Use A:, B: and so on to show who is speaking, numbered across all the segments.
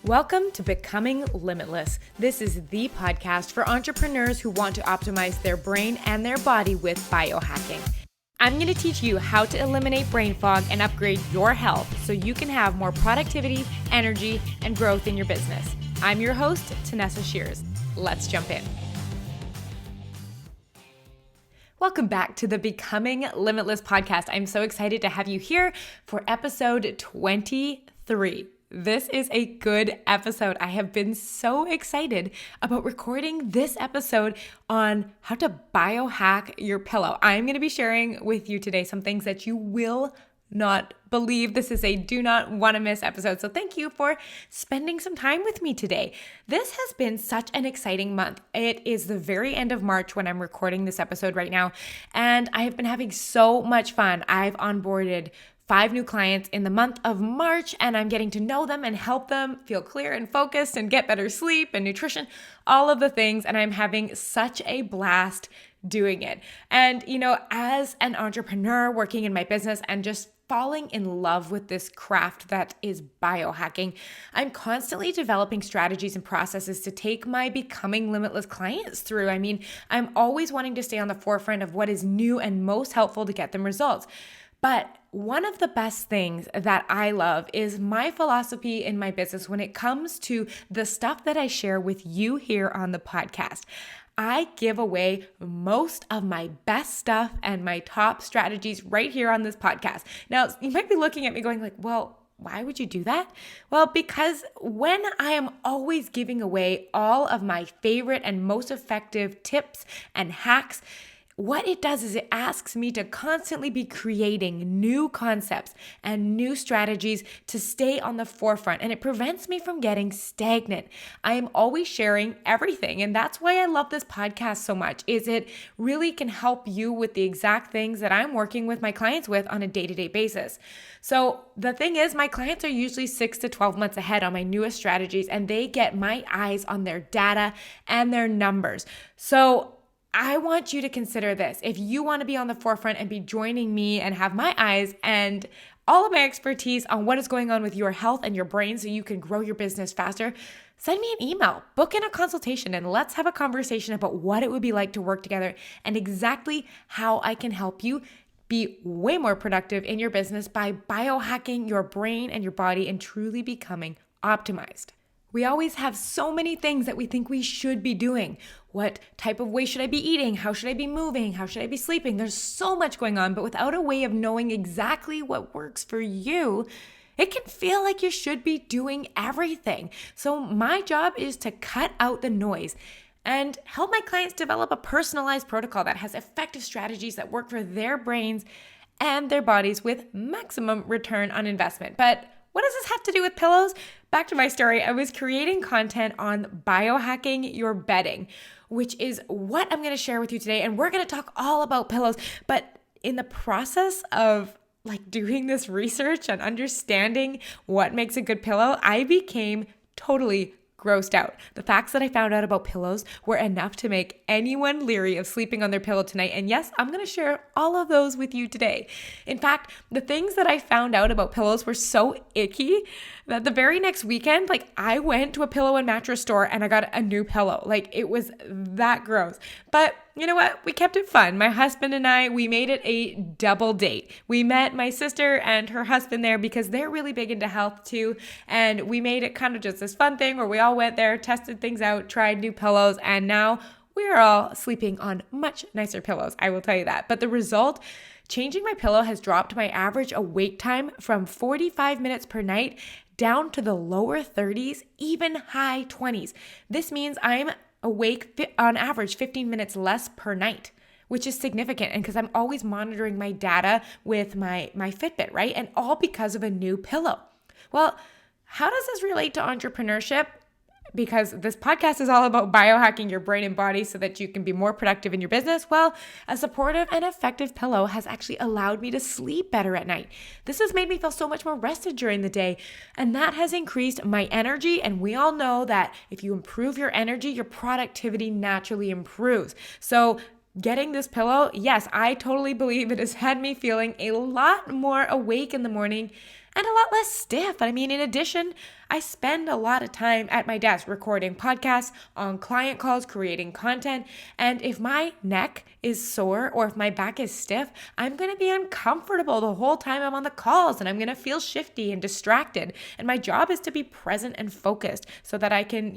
A: Welcome to Becoming Limitless. This is the podcast for entrepreneurs who want to optimize their brain and their body with biohacking. I'm going to teach you how to eliminate brain fog and upgrade your health so you can have more productivity, energy, and growth in your business. I'm your host, Tanessa Shears. Let's jump in. Welcome back to the Becoming Limitless podcast. I'm so excited to have you here for episode 23. This is a good episode. I have been so excited about recording this episode on how to biohack your pillow. I'm going to be sharing with you today some things that you will not believe. This is a do not want to miss episode. So thank you for spending some time with me today. This has been such an exciting month. It is the very end of March when I'm recording this episode right now, and I have been having so much fun. I've onboarded 5 new clients in the month of March, and I'm getting to know them and help them feel clear and focused and get better sleep and nutrition, all of the things. And I'm having such a blast doing it. And, as an entrepreneur working in my business and just falling in love with this craft that is biohacking, I'm constantly developing strategies and processes to take my Becoming Limitless clients through. I'm always wanting to stay on the forefront of what is new and most helpful to get them results. But one of the best things that I love is my philosophy in my business when it comes to the stuff that I share with you here on the podcast. I give away most of my best stuff and my top strategies right here on this podcast. Now, you might be looking at me going like, well, why would you do that? Well, because when I am always giving away all of my favorite and most effective tips and hacks, what it does is it asks me to constantly be creating new concepts and new strategies to stay on the forefront, and it prevents me from getting stagnant. I am always sharing everything, and that's why I love this podcast so much, is it really can help you with the exact things that I'm working with my clients with on a day-to-day basis. So the thing is, my clients are usually 6 to 12 months ahead on my newest strategies, and they get my eyes on their data and their numbers. So I want you to consider this. If you want to be on the forefront and be joining me and have my eyes and all of my expertise on what is going on with your health and your brain so you can grow your business faster, send me an email, book in a consultation, and let's have a conversation about what it would be like to work together and exactly how I can help you be way more productive in your business by biohacking your brain and your body and truly becoming optimized. We always have so many things that we think we should be doing. What type of way should I be eating? How should I be moving? How should I be sleeping? There's so much going on, but without a way of knowing exactly what works for you, it can feel like you should be doing everything. So my job is to cut out the noise and help my clients develop a personalized protocol that has effective strategies that work for their brains and their bodies with maximum return on investment. But what does this have to do with pillows? Back to my story. I was creating content on biohacking your bedding, which is what I'm going to share with you today. And we're going to talk all about pillows. But in the process of doing this research and understanding what makes a good pillow, I became totally grossed out. The facts that I found out about pillows were enough to make anyone leery of sleeping on their pillow tonight. And yes, I'm going to share all of those with you today. In fact, the things that I found out about pillows were so icky that the very next weekend, I went to a pillow and mattress store and I got a new pillow. It was that gross. But you know what? We kept it fun. My husband and I, we made it a double date. We met my sister and her husband there because they're really big into health too. And we made it kind of just this fun thing where we all went there, tested things out, tried new pillows, and now we're all sleeping on much nicer pillows. I will tell you that. But the result, changing my pillow has dropped my average awake time from 45 minutes per night down to the lower 30s, even high 20s. This means I'm awake on average 15 minutes less per night, which is significant. And because I'm always monitoring my data with my Fitbit, right? And all because of a new pillow. Well, how does this relate to entrepreneurship? Because this podcast is all about biohacking your brain and body so that you can be more productive in your business. Well, a supportive and effective pillow has actually allowed me to sleep better at night. This has made me feel so much more rested during the day, and that has increased my energy. And we all know that if you improve your energy, your productivity naturally improves. So getting this pillow, yes, I totally believe it has had me feeling a lot more awake in the morning and a lot less stiff. I mean, in addition, I spend a lot of time at my desk recording podcasts, on client calls, creating content. And if my neck is sore or if my back is stiff, I'm going to be uncomfortable the whole time I'm on the calls, and I'm going to feel shifty and distracted. And my job is to be present and focused so that I can,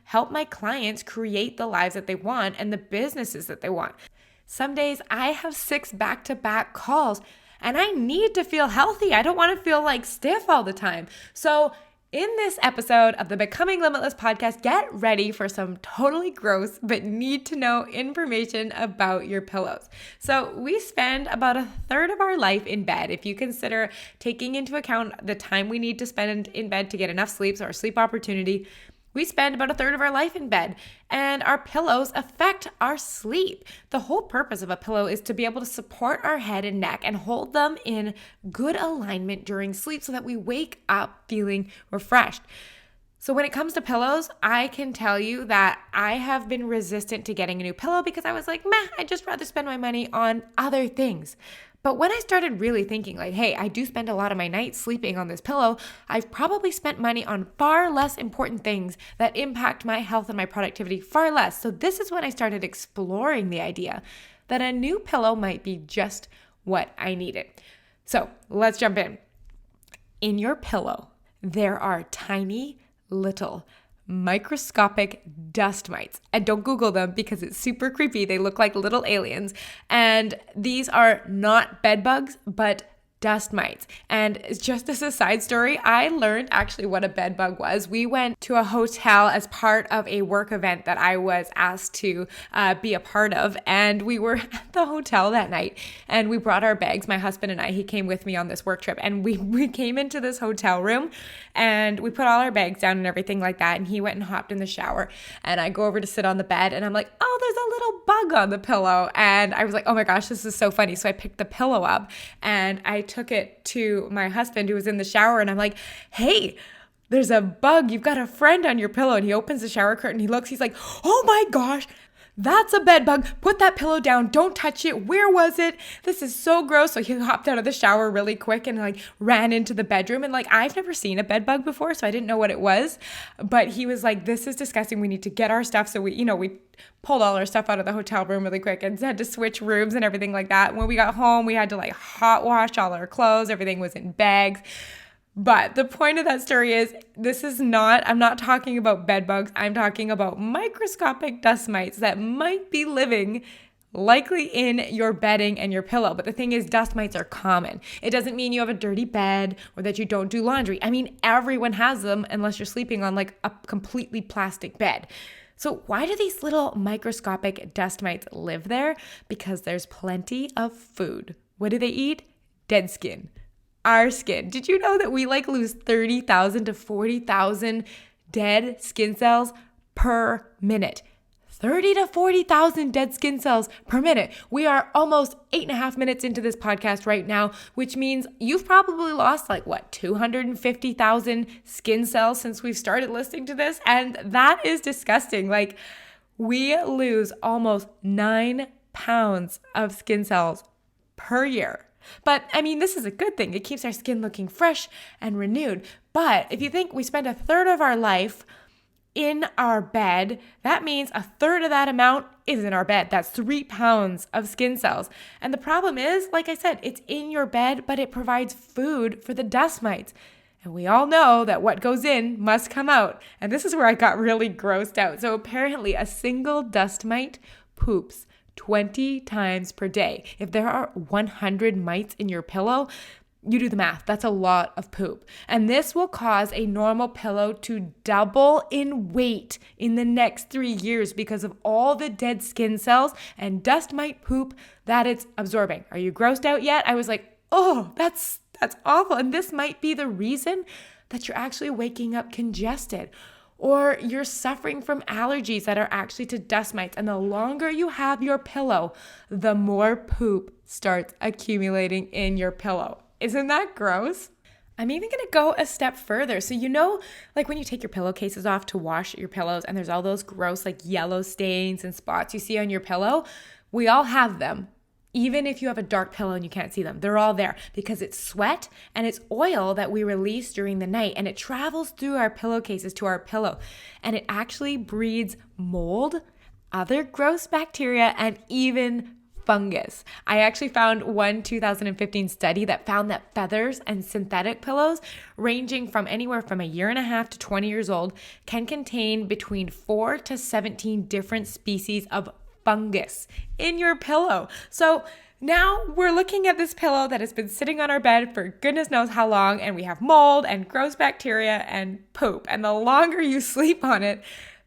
A: help my clients create the lives that they want and the businesses that they want. Some days I have 6 back-to-back calls and I need to feel healthy. I don't want to feel like stiff all the time. So in this episode of the Becoming Limitless podcast, get ready for some totally gross but need to know information about your pillows. So we spend about 1/3 of our life in bed. If you consider taking into account the time we need to spend in bed to get enough sleep, so our sleep opportunity, we spend about 1/3 of our life in bed, and our pillows affect our sleep. The whole purpose of a pillow is to be able to support our head and neck and hold them in good alignment during sleep so that we wake up feeling refreshed. So when it comes to pillows, I can tell you that I have been resistant to getting a new pillow because I was like, I'd just rather spend my money on other things. But when I started really thinking like, hey, I do spend a lot of my nights sleeping on this pillow, I've probably spent money on far less important things that impact my health and my productivity far less. So this is when I started exploring the idea that a new pillow might be just what I needed. So let's jump in. In your pillow, there are tiny little microscopic dust mites. And don't Google them because it's super creepy. They look like little aliens. And these are not bed bugs, but dust mites. And just as a side story, I learned actually what a bed bug was. We went to a hotel as part of a work event that I was asked to be a part of. And we were at the hotel that night and we brought our bags. My husband and I, he came with me on this work trip, and we came into this hotel room and we put all our bags down and everything like that. And he went and hopped in the shower, and I go over to sit on the bed and I'm like, oh, there's a little bug on the pillow. And I was like, oh my gosh, this is so funny. So I picked the pillow up and I took it to my husband who was in the shower, and I'm like, hey, there's a bug. You've got a friend on your pillow. And he opens the shower curtain. He looks, he's like, oh my gosh, that's a bed bug. Put that pillow down. Don't touch it. Where was it? This is so gross. So he hopped out of the shower really quick and ran into the bedroom. And I've never seen a bed bug before, so I didn't know what it was. But he was like, this is disgusting. We need to get our stuff. So we pulled all our stuff out of the hotel room really quick and had to switch rooms and everything like that. When we got home, we had to hot wash all our clothes. Everything was in bags. But the point of that story is I'm not talking about bed bugs. I'm talking about microscopic dust mites that might be living likely in your bedding and your pillow. But the thing is, dust mites are common. It doesn't mean you have a dirty bed or that you don't do laundry. I mean, everyone has them unless you're sleeping on a completely plastic bed. So why do these little microscopic dust mites live there? Because there's plenty of food. What do they eat? Dead skin. Our skin. Did you know that we lose 30,000 to 40,000 dead skin cells per minute? 30 to 40,000 dead skin cells per minute. We are almost 8.5 minutes into this podcast right now, which means you've probably lost 250,000 skin cells since we've started listening to this. And that is disgusting. We lose almost 9 pounds of skin cells per year. But this is a good thing. It keeps our skin looking fresh and renewed. But if you think we spend 1/3 of our life in our bed, that means 1/3 of that amount is in our bed. That's 3 pounds of skin cells. And the problem is, like I said, it's in your bed, but it provides food for the dust mites. And we all know that what goes in must come out. And this is where I got really grossed out. So apparently a single dust mite poops 20 times per day. If there are 100 mites in your pillow, you do the math. That's a lot of poop. And this will cause a normal pillow to double in weight in the next 3 years because of all the dead skin cells and dust mite poop that it's absorbing. Are you grossed out yet? I was like, oh, that's awful. And this might be the reason that you're actually waking up congested, or you're suffering from allergies that are actually to dust mites. And the longer you have your pillow, the more poop starts accumulating in your pillow. Isn't that gross? I'm even going to go a step further. So when you take your pillowcases off to wash your pillows and there's all those gross yellow stains and spots you see on your pillow, we all have them. Even if you have a dark pillow and you can't see them, they're all there because it's sweat and it's oil that we release during the night, and it travels through our pillowcases to our pillow, and it actually breeds mold, other gross bacteria, and even fungus. I actually found one 2015 study that found that feathers and synthetic pillows ranging from anywhere from 1.5 to 20 years old can contain between 4 to 17 different species of fungus in your pillow. So now we're looking at this pillow that has been sitting on our bed for goodness knows how long, and we have mold and gross bacteria and poop. And the longer you sleep on it,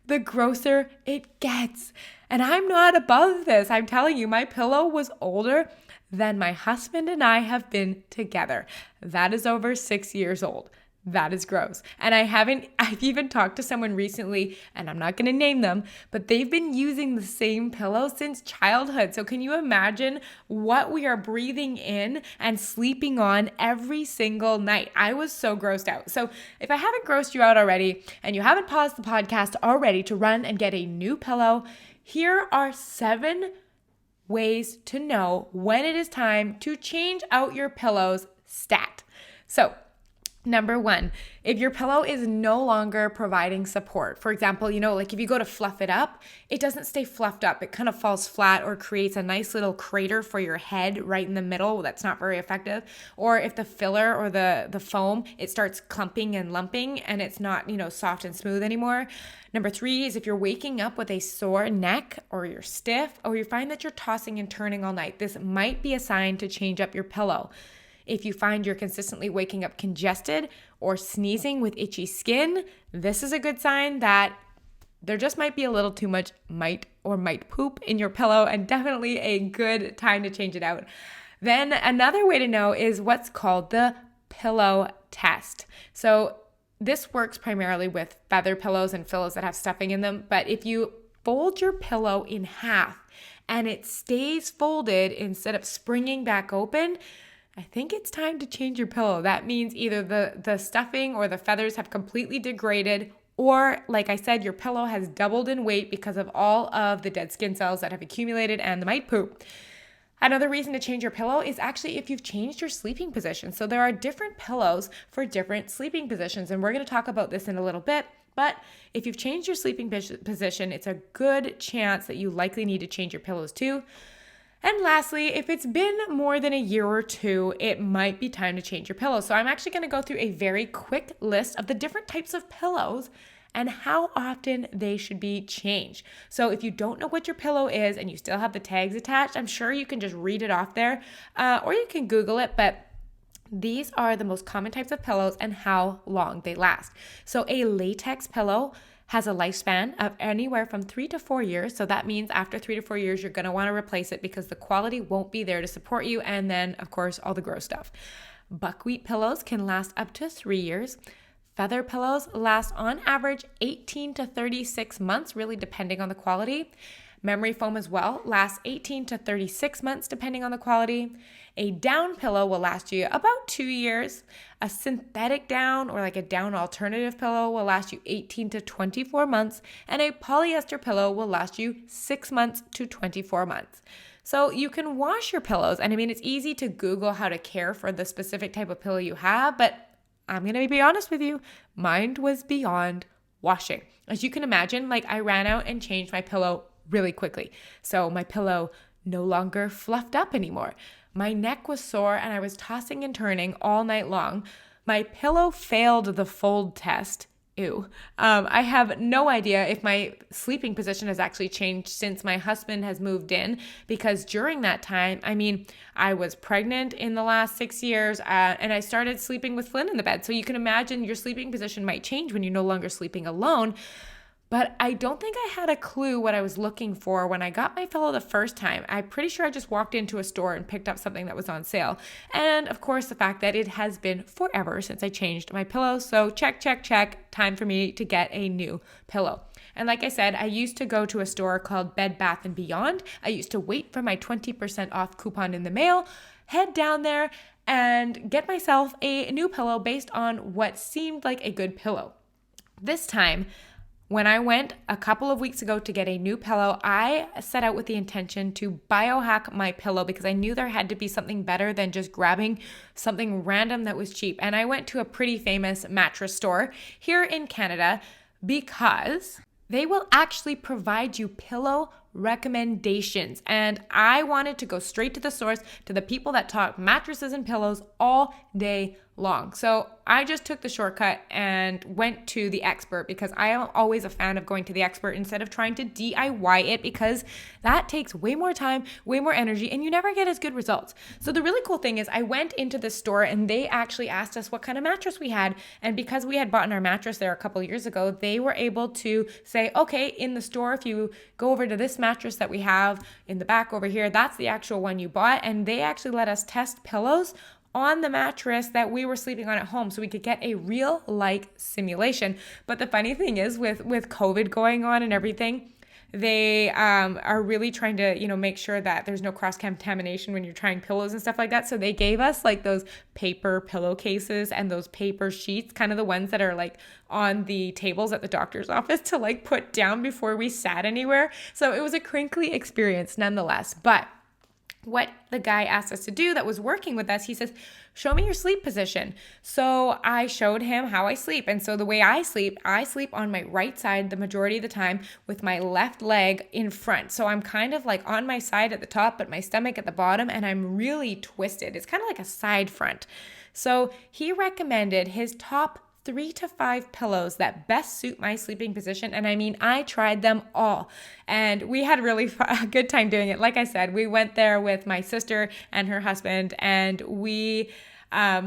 A: the grosser it gets. And I'm not above this. I'm telling you, my pillow was older than my husband and I have been together. That is over 6 years old. That is gross. And I've even talked to someone recently, and I'm not going to name them, but they've been using the same pillow since childhood. So can you imagine what we are breathing in and sleeping on every single night? I was so grossed out. So if I haven't grossed you out already, and you haven't paused the podcast already to run and get a new pillow, here are 7 ways to know when it is time to change out your pillows stat. So number 1, if your pillow is no longer providing support, for example, like if you go to fluff it up, it doesn't stay fluffed up. It kind of falls flat or creates a nice little crater for your head right in the middle. That's not very effective. Or if the filler or the foam, it starts clumping and lumping and it's not, soft and smooth anymore. Number 3 is if you're waking up with a sore neck or you're stiff or you find that you're tossing and turning all night, this might be a sign to change up your pillow. If you find you're consistently waking up congested or sneezing with itchy skin, this is a good sign that there just might be a little too much might poop in your pillow, and definitely a good time to change it out. Then another way to know is what's called the pillow test. So this works primarily with feather pillows and pillows that have stuffing in them, but if you fold your pillow in half and it stays folded instead of springing back open, I think it's time to change your pillow. That means either the stuffing or the feathers have completely degraded, or like I said, your pillow has doubled in weight because of all of the dead skin cells that have accumulated and the mite poop. Another reason to change your pillow is actually if you've changed your sleeping position. So there are different pillows for different sleeping positions, and we're going to talk about this in a little bit. But if you've changed your sleeping position, it's a good chance that you likely need to change your pillows too. And lastly, if it's been more than a year or 2, it might be time to change your pillow. So I'm actually going to go through a very quick list of the different types of pillows and how often they should be changed. So if you don't know what your pillow is and you still have the tags attached, I'm sure you can just read it off there, or you can Google it, but these are the most common types of pillows and how long they last. So a latex pillow has a lifespan of anywhere from 3 to 4 years. So that means after 3 to 4 years, you're going to want to replace it because the quality won't be there to support you. And then, of course, all the gross stuff. Buckwheat pillows can last up to 3 years. Feather pillows last on average 18 to 36 months, really depending on the quality. Memory foam as well lasts 18 to 36 months depending on the quality. A down pillow will last you about 2 years. A synthetic down or like a down alternative pillow will last you 18 to 24 months. And a polyester pillow will last you 6 months to 24 months. So you can wash your pillows. And I mean, it's easy to Google how to care for the specific type of pillow you have, but I'm going to be honest with you, mine was beyond washing. As you can imagine, like I ran out and changed my pillow really quickly. So my pillow no longer fluffed up anymore. My neck was sore and I was tossing and turning all night long. My pillow failed the fold test. Ew. I have no idea if my sleeping position has actually changed since my husband has moved in, because during that time, I mean, I was pregnant in the last 6 years and I started sleeping with Flynn in the bed. So you can imagine your sleeping position might change when you're no longer sleeping alone. But I don't think I had a clue what I was looking for when I got my pillow the first time. I'm pretty sure I just walked into a store and picked up something that was on sale. And of course, the fact that it has been forever since I changed my pillow. So check. Time for me to get a new pillow. And like I said, I used to go to a store called Bed Bath & Beyond. I used to wait for my 20% off coupon in the mail, head down there, and get myself a new pillow based on what seemed like a good pillow. This time, when I went a couple of weeks ago to get a new pillow, I set out with the intention to biohack my pillow because I knew there had to be something better than just grabbing something random that was cheap. And I went to a pretty famous mattress store here in Canada because they will actually provide you pillow recommendations. And I wanted to go straight to the source, to the people that talk mattresses and pillows all day long. So I just took the shortcut and went to the expert because I am always a fan of going to the expert instead of trying to DIY it, because that takes way more time, way more energy, and you never get as good results. So the really cool thing is I went into the store and they actually asked us what kind of mattress we had. And because we had bought our mattress there a couple of years ago, they were able to say, okay, in the store, if you go over to this mattress that we have in the back over here, that's the actual one you bought. And they actually let us test pillows on the mattress that we were sleeping on at home so we could get a real like simulation. But the funny thing is with COVID going on and everything, they are really trying to, make sure that there's no cross-contamination when you're trying pillows and stuff like that. So they gave us like those paper pillowcases and those paper sheets, kind of the ones that are like on the tables at the doctor's office to like put down before we sat anywhere. So it was a crinkly experience nonetheless. But what the guy asked us to do that was working with us, he says, show me your sleep position. So I showed him how I sleep. And so the way I sleep on my right side the majority of the time with my left leg in front. So I'm kind of like on my side at the top, but my stomach at the bottom, and I'm really twisted. It's kind of like a side front. So he recommended his top 3 to 5 pillows that best suit my sleeping position. And I mean, I tried them all and we had a good time doing it. Like I said, we went there with my sister and her husband, and we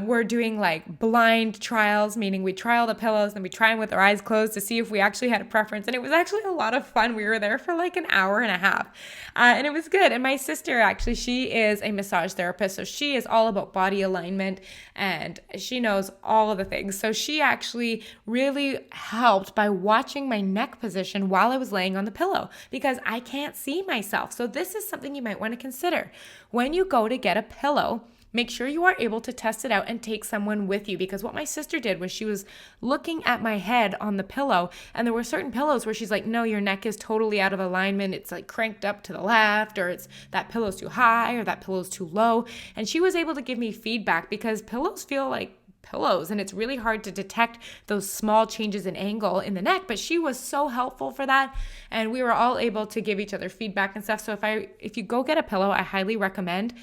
A: we're doing like blind trials, meaning we trial the pillows and we try them with our eyes closed to see if we actually had a preference. And it was actually a lot of fun. We were there for like an hour and a half and it was good. And my sister, actually, she is a massage therapist. So she is all about body alignment and she knows all of the things. So she actually really helped by watching my neck position while I was laying on the pillow because I can't see myself. So this is something you might want to consider. When you go to get a pillow, make sure you are able to test it out and take someone with you, because what my sister did was she was looking at my head on the pillow, and there were certain pillows where she's like, no, your neck is totally out of alignment. It's like cranked up to the left, or it's that pillow's too high, or that pillow's too low. And she was able to give me feedback because pillows feel like pillows and it's really hard to detect those small changes in angle in the neck, but she was so helpful for that, and we were all able to give each other feedback and stuff. So if you go get a pillow, I highly recommend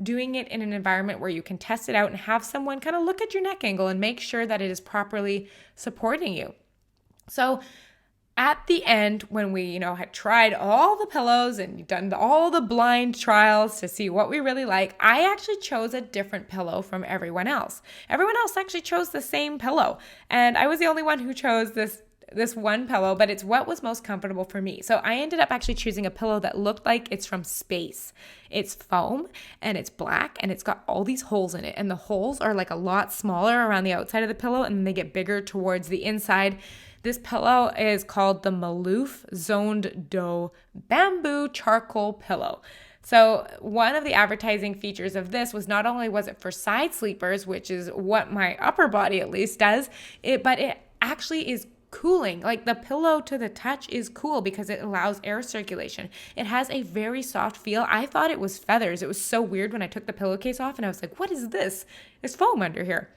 A: doing it in an environment where you can test it out and have someone kind of look at your neck angle and make sure that it is properly supporting you. So at the end, when we, had tried all the pillows and done all the blind trials to see what we really like, I actually chose a different pillow from everyone else. Everyone else actually chose the same pillow, and I was the only one who chose this one pillow, but it's what was most comfortable for me. So I ended up actually choosing a pillow that looked like it's from space. It's foam and it's black and it's got all these holes in it. And the holes are like a lot smaller around the outside of the pillow and then they get bigger towards the inside. This pillow is called the Malouf Zoned Dough Bamboo Charcoal Pillow. So one of the advertising features of this was not only was it for side sleepers, which is what my upper body at least does, but it actually is cooling. Like the pillow to the touch is cool because it allows air circulation. It has a very soft feel. I thought it was feathers. It was so weird when I took the pillowcase off and I was like, what is this? There's foam under here.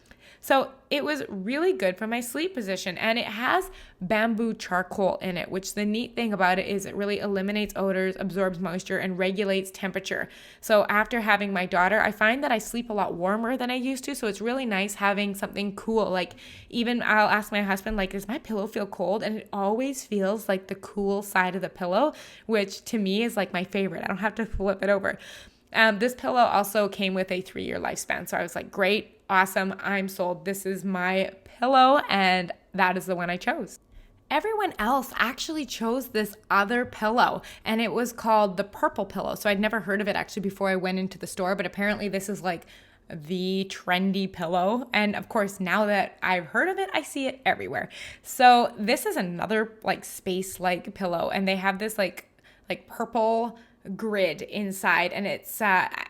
A: So it was really good for my sleep position, and it has bamboo charcoal in it, which the neat thing about it is it really eliminates odors, absorbs moisture, and regulates temperature. So after having my daughter, I find that I sleep a lot warmer than I used to. So it's really nice having something cool. Like even I'll ask my husband, like, does my pillow feel cold? And it always feels like the cool side of the pillow, which to me is like my favorite. I don't have to flip it over. This pillow also came with a 3-year lifespan. So I was like, great, awesome, I'm sold. This is my pillow, and that is the one I chose. Everyone else actually chose this other pillow, and it was called the purple pillow. So I'd never heard of it actually before I went into the store, but apparently this is like the trendy pillow. And of course, now that I've heard of it, I see it everywhere. So this is another like space-like pillow, and they have this like purple grid inside, and it's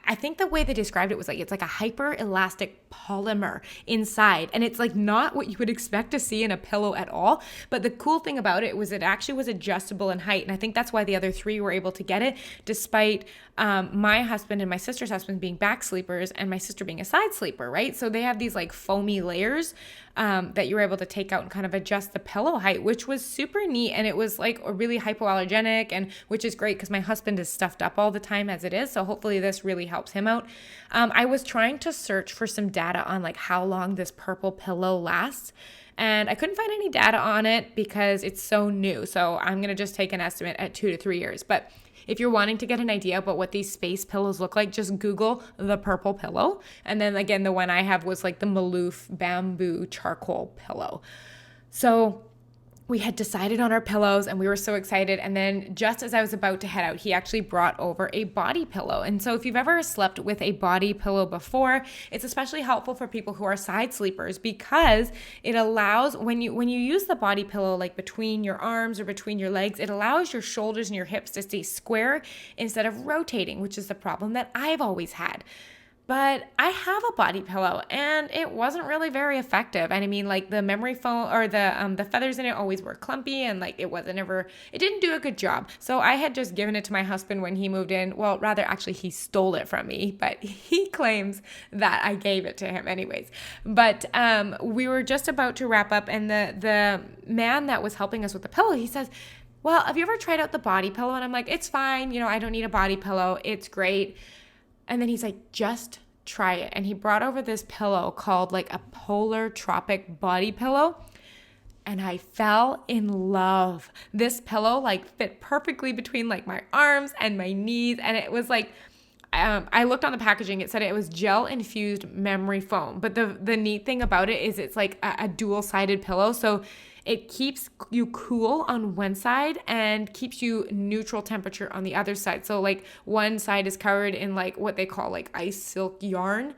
A: I think the way they described it was like, it's like a hyper elastic polymer inside. And it's like not what you would expect to see in a pillow at all. But the cool thing about it was it actually was adjustable in height. And I think that's why the other three were able to get it, despite my husband and my sister's husband being back sleepers and my sister being a side sleeper, right? So they have these like foamy layers that you were able to take out and kind of adjust the pillow height, which was super neat. And it was like a really hypoallergenic, and which is great because my husband is stuffed up all the time as it is. So hopefully this really helps him out. I was trying to search for some data on like how long this purple pillow lasts, and I couldn't find any data on it because it's so new. So I'm going to just take an estimate at 2 to 3 years. But if you're wanting to get an idea about what these space pillows look like, just Google the purple pillow. And then again, the one I have was like the Malouf bamboo charcoal pillow. So we had decided on our pillows and we were so excited. And then just as I was about to head out, he actually brought over a body pillow. And so if you've ever slept with a body pillow before, it's especially helpful for people who are side sleepers because it allows, when you use the body pillow like between your arms or between your legs, it allows your shoulders and your hips to stay square instead of rotating, which is the problem that I've always had. But I have a body pillow and it wasn't really very effective. And I mean, like the memory foam or the feathers in it always were clumpy, and like it didn't do a good job. So I had just given it to my husband when he moved in. Well, rather actually he stole it from me, but he claims that I gave it to him anyways. But we were just about to wrap up, and the man that was helping us with the pillow, he says, well, have you ever tried out the body pillow? And I'm like, it's fine. I don't need a body pillow. It's great. And then he's like, just try it. And he brought over this pillow called like a polar tropic body pillow. And I fell in love. This pillow like fit perfectly between like my arms and my knees. And it was like, I looked on the packaging. It said it was gel infused memory foam. But the neat thing about it is it's like a dual-sided pillow. So it keeps you cool on one side and keeps you neutral temperature on the other side. So like one side is covered in like what they call like ice silk yarn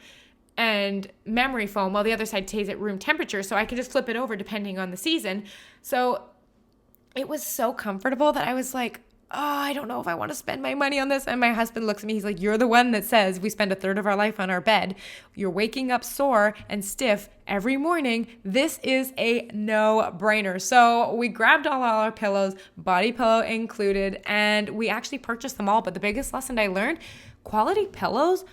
A: and memory foam, while the other side stays at room temperature. So I can just flip it over depending on the season. So it was so comfortable that I was like, oh, I don't know if I want to spend my money on this. And my husband looks at me, he's like, you're the one that says we spend a third of our life on our bed. You're waking up sore and stiff every morning. This is a no-brainer. So we grabbed all our pillows, body pillow included, and we actually purchased them all. But the biggest lesson I learned, quality pillows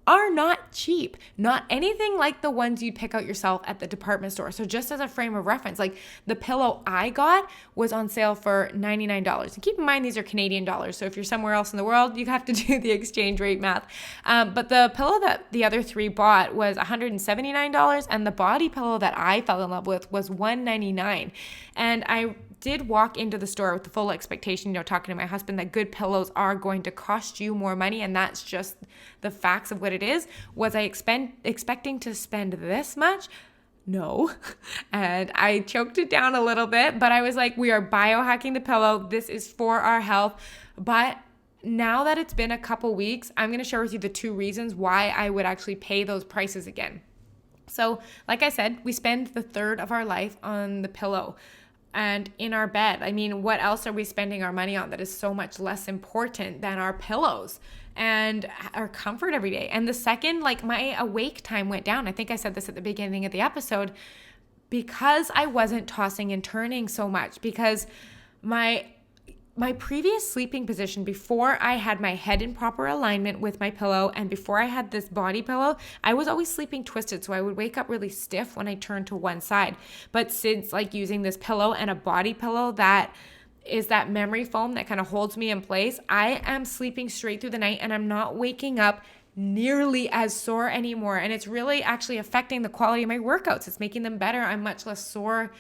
A: are not cheap. Not anything like the ones you'd pick out yourself at the department store. So just as a frame of reference, like the pillow I got was on sale for $99. And keep in mind, these are Canadian dollars. So if you're somewhere else in the world, you have to do the exchange rate math. But the pillow that the other three bought was $179. And the body pillow that I fell in love with was $199. And I did walk into the store with the full expectation, talking to my husband, that good pillows are going to cost you more money. And that's just the facts of what it is. Was I expecting to spend this much? No. And I choked it down a little bit, but I was like, we are biohacking the pillow. This is for our health. But now that it's been a couple weeks, I'm going to share with you the 2 reasons why I would actually pay those prices again. So like I said, we spend the third of our life on the pillow and in our bed. I mean, what else are we spending our money on that is so much less important than our pillows and our comfort every day? And the second, like my awake time went down. I think I said this at the beginning of the episode, because I wasn't tossing and turning so much, because my previous sleeping position, before I had my head in proper alignment with my pillow and before I had this body pillow, I was always sleeping twisted. So I would wake up really stiff when I turned to one side. But since like using this pillow and a body pillow that is that memory foam that kind of holds me in place, I am sleeping straight through the night and I'm not waking up nearly as sore anymore. And it's really actually affecting the quality of my workouts. It's making them better. I'm much less sore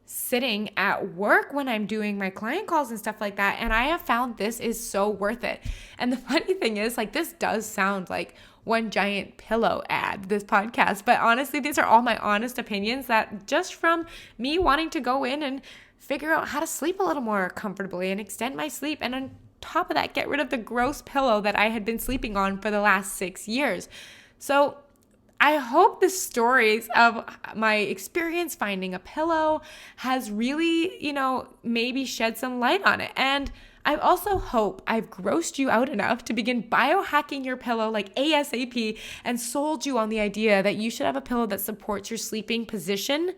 A: sitting at work when I'm doing my client calls and stuff like that. And I have found this is so worth it. And the funny thing is, like, this does sound like one giant pillow ad, this podcast. But honestly, these are all my honest opinions that just from me wanting to go in and figure out how to sleep a little more comfortably and extend my sleep. And on top of that, get rid of the gross pillow that I had been sleeping on for the last 6 years. So I hope the stories of my experience finding a pillow has really, maybe shed some light on it. And I also hope I've grossed you out enough to begin biohacking your pillow like ASAP and sold you on the idea that you should have a pillow that supports your sleeping position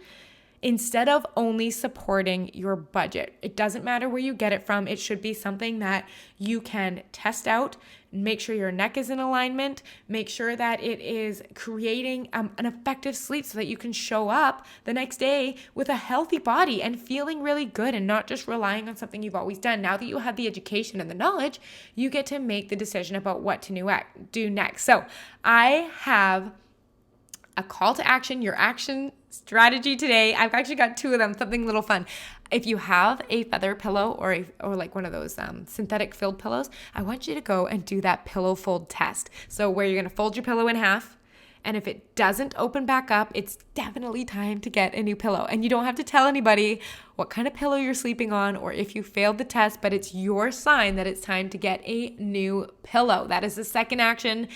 A: instead of only supporting your budget. It doesn't matter where you get it from. It should be something that you can test out, make sure your neck is in alignment, make sure that it is creating an effective sleep so that you can show up the next day with a healthy body and feeling really good and not just relying on something you've always done. Now that you have the education and the knowledge, you get to make the decision about what to do next. So I have a call to action, your action strategy today. I've actually got two of them, something a little fun. If you have a feather pillow or like one of those synthetic filled pillows, I want you to go and do that pillow fold test. So where you're going to fold your pillow in half, and if it doesn't open back up, it's definitely time to get a new pillow. And you don't have to tell anybody what kind of pillow you're sleeping on or if you failed the test, but it's your sign that it's time to get a new pillow. That is the second action.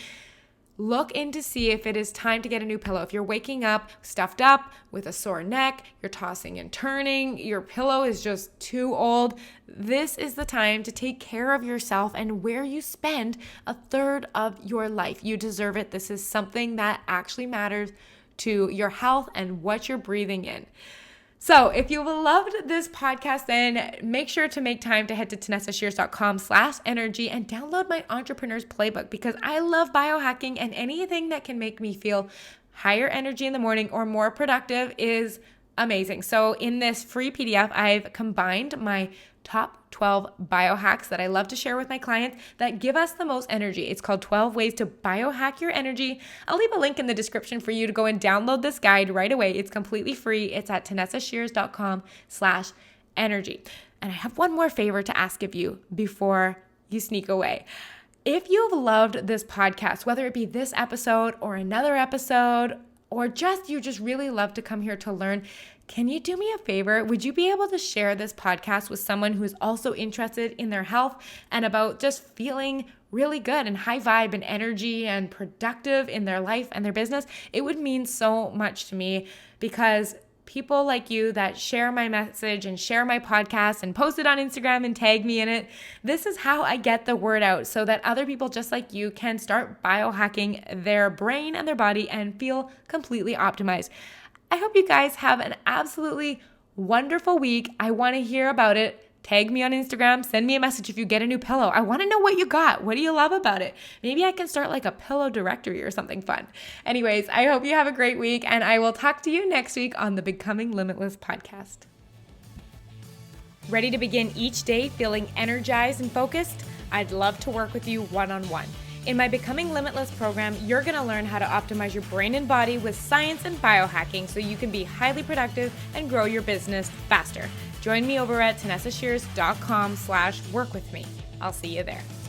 A: Look in to see if it is time to get a new pillow. If you're waking up stuffed up with a sore neck, you're tossing and turning, your pillow is just too old, this is the time to take care of yourself and where you spend a third of your life. You deserve it. This is something that actually matters to your health and what you're breathing in. So if you loved this podcast, then make sure to make time to head to tanessashears.com/energy and download my Entrepreneur's Playbook, because I love biohacking, and anything that can make me feel higher energy in the morning or more productive is amazing. So in this free PDF, I've combined my top 12 biohacks that I love to share with my clients that give us the most energy. It's called 12 Ways to Biohack Your Energy. I'll leave a link in the description for you to go and download this guide right away. It's completely free. It's at tanessashears.com/energy. And I have one more favor to ask of you before you sneak away. If you've loved this podcast, whether it be this episode or another episode, or you just really love to come here to learn, can you do me a favor? Would you be able to share this podcast with someone who's also interested in their health and about just feeling really good and high vibe and energy and productive in their life and their business? It would mean so much to me, because people like you that share my message and share my podcast and post it on Instagram and tag me in it, this is how I get the word out so that other people just like you can start biohacking their brain and their body and feel completely optimized. I hope you guys have an absolutely wonderful week. I want to hear about it. Tag me on Instagram. Send me a message if you get a new pillow. I want to know what you got. What do you love about it? Maybe I can start like a pillow directory or something fun. Anyways, I hope you have a great week, and I will talk to you next week on the Becoming Limitless podcast. Ready to begin each day feeling energized and focused? I'd love to work with you one-on-one. In my Becoming Limitless program, you're going to learn how to optimize your brain and body with science and biohacking so you can be highly productive and grow your business faster. Join me over at tanessashears.com/work with me. I'll see you there.